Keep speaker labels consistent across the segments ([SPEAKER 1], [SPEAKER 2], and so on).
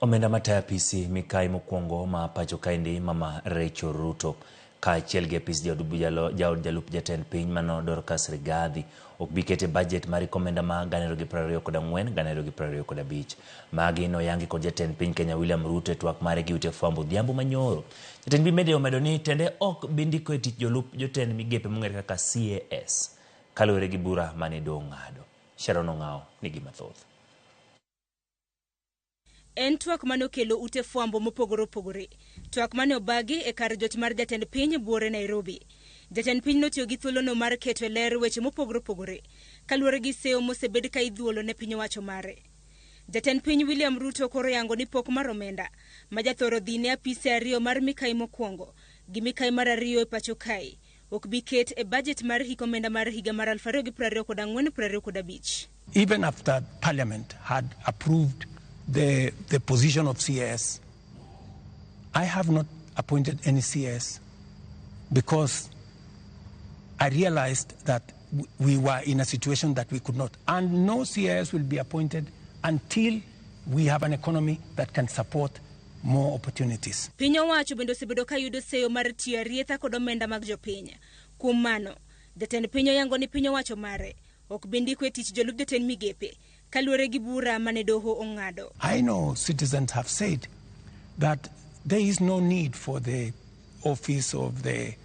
[SPEAKER 1] Omenda mataya PC mikai mokwongo ma pacho kaendi mama Rachel Ruto ka chiel gi PC jalup jatend piny mano Dorcas Rigathi ok bikete budget mari komenda ma 2024-2025 magi no yangi kod jatend piny Kenya William Ruto twak mare gi ute fwambo dhiambo manyoro. Jatend piny medio omedo ni tende ok bindiko e tich jolup jotend migepe mong'ere kaka CAS kaluwore gi bura mane dong' ng'ado. Sharon Ong'ao nigi mathoth.
[SPEAKER 2] En twak mane okelo ute fwambo mopogore opogore. Twak mane obagi e kar jot mar jatend piny buore Nairobi. Jatend piny notiyo gi thuolono mar keto e ler weche mopogore opogore kaluwore gi seyo mosebed ka idhuolo ne piny owacho mare. Jatend piny William Ruto koro yango ni pok mar omenda ma jathoro dhi ne apise ariyo mar mikai mokwongo gi mikai mar ariyo e pacho kae ok bi ket e budget mar hik omenda mar higa mar 2024-2025.
[SPEAKER 3] Even after Parliament had approved the position of CS, I have not appointed any CS because I realized that we were in a situation that we could not. And no CS will be appointed until we have an economy that can support more opportunities.
[SPEAKER 2] Piny owacho bende osebedo ka yudo seyo mar tiyo arietha kod omenda mag jopiny. Kuom mano, jatend piny oyango ni piny owacho mare ok bindiko e tich jolup jatend migepe kaluwore gi bura mane doho ong'ado.
[SPEAKER 3] I know citizens have said that there is no need for the office of the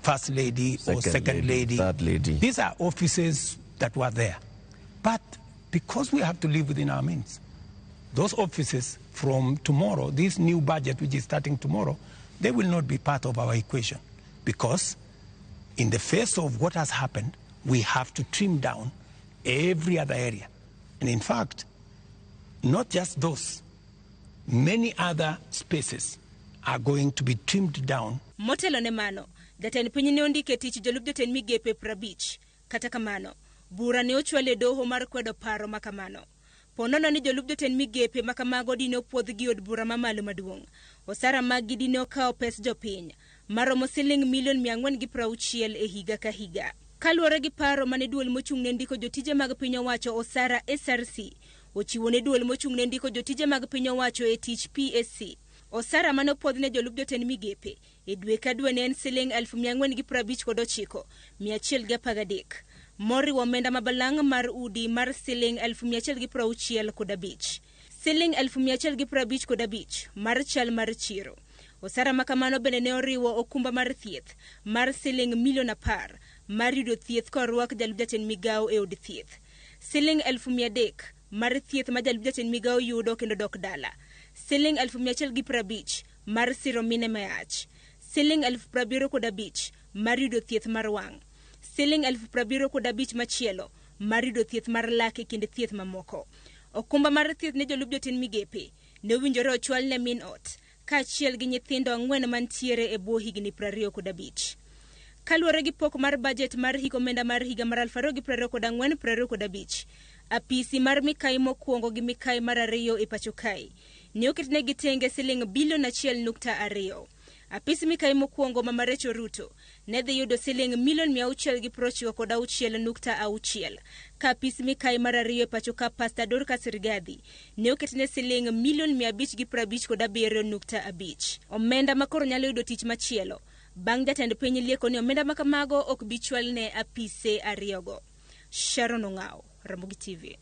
[SPEAKER 3] First Lady or Second Lady.
[SPEAKER 4] Third Lady.
[SPEAKER 3] These are offices that were there. But because we have to live within our means, those offices from tomorrow, this new budget which is starting tomorrow, they will not be part of our equation. Because in the face of what has happened, we have to trim down every other area. And in fact, not just those, many other spaces are going to be trimmed down.
[SPEAKER 2] Motelo ne mano, jatend piny ne ondike tich jolup jatend migepe 50. Kata kamano, bura ne ochwale doho mar kwedo paro makamano. Ponono ni jolup jatend migepe makamago dine opuodh gi od bura mamalo maduong'. Osara mag dine okawo pes jopiny maromo siling milion 460 e higa ka higa. Kaluwore gi paro mane duol mochung' ne ndiko jotije mag piny owacho osara SRC ochiwo ne duol mochung' ne ndiko jotije mag piny owacho e tich PSC. Osara mane opwodh ne jolup jotend migepe e dwe ka dwe ne en siling 459,113. Moriwo omenda mabalang' mar udi mar siling 165,000. Siling 155,000 mar chal mar chiro. Osara makamano bende ne oriwo okumba mar thieth mar siling milion 10 mar yudo thieth korwak jalup jatend migao e od thieth. Siling 300,000 mar thieth ma jalup jatend migao yudo kendo dok dala. Siling 150,000 mar siro mine mayach. Siling 75,000 mar yudo thieth mar wang'. Siling 75,000 machielo mar yudo thieth mar lak e kind thieth mamoko. Okumba mar thieth ne jolup jotend migepe ne winjore ochwal ne min ot kaachiel gi nyithindo 4 mantiere e bwo higni 25. Kaluwore gi pok mar budget mar hik omenda mar higa mar 2024-2025, apisi mar mikai mokwongo gi mikai mar ariyo e pacho kae ne oketne gi tenge siling bilion 1.2. Apisi mikai mokwongo mama Rachel Ruto ne dhi yudo siling milion 696.6. Ka apisi mikai mar ariyo e pacho ka Pastor Dorcas Rigathi ne oketne siling milion 557.5. Omenda makoro nyalo yudo tich machielo bang' jatend piny lieko ni omenda makamago ok bichwal ne apise ariyogo. Sharon Ong'ao, Ramogi TV.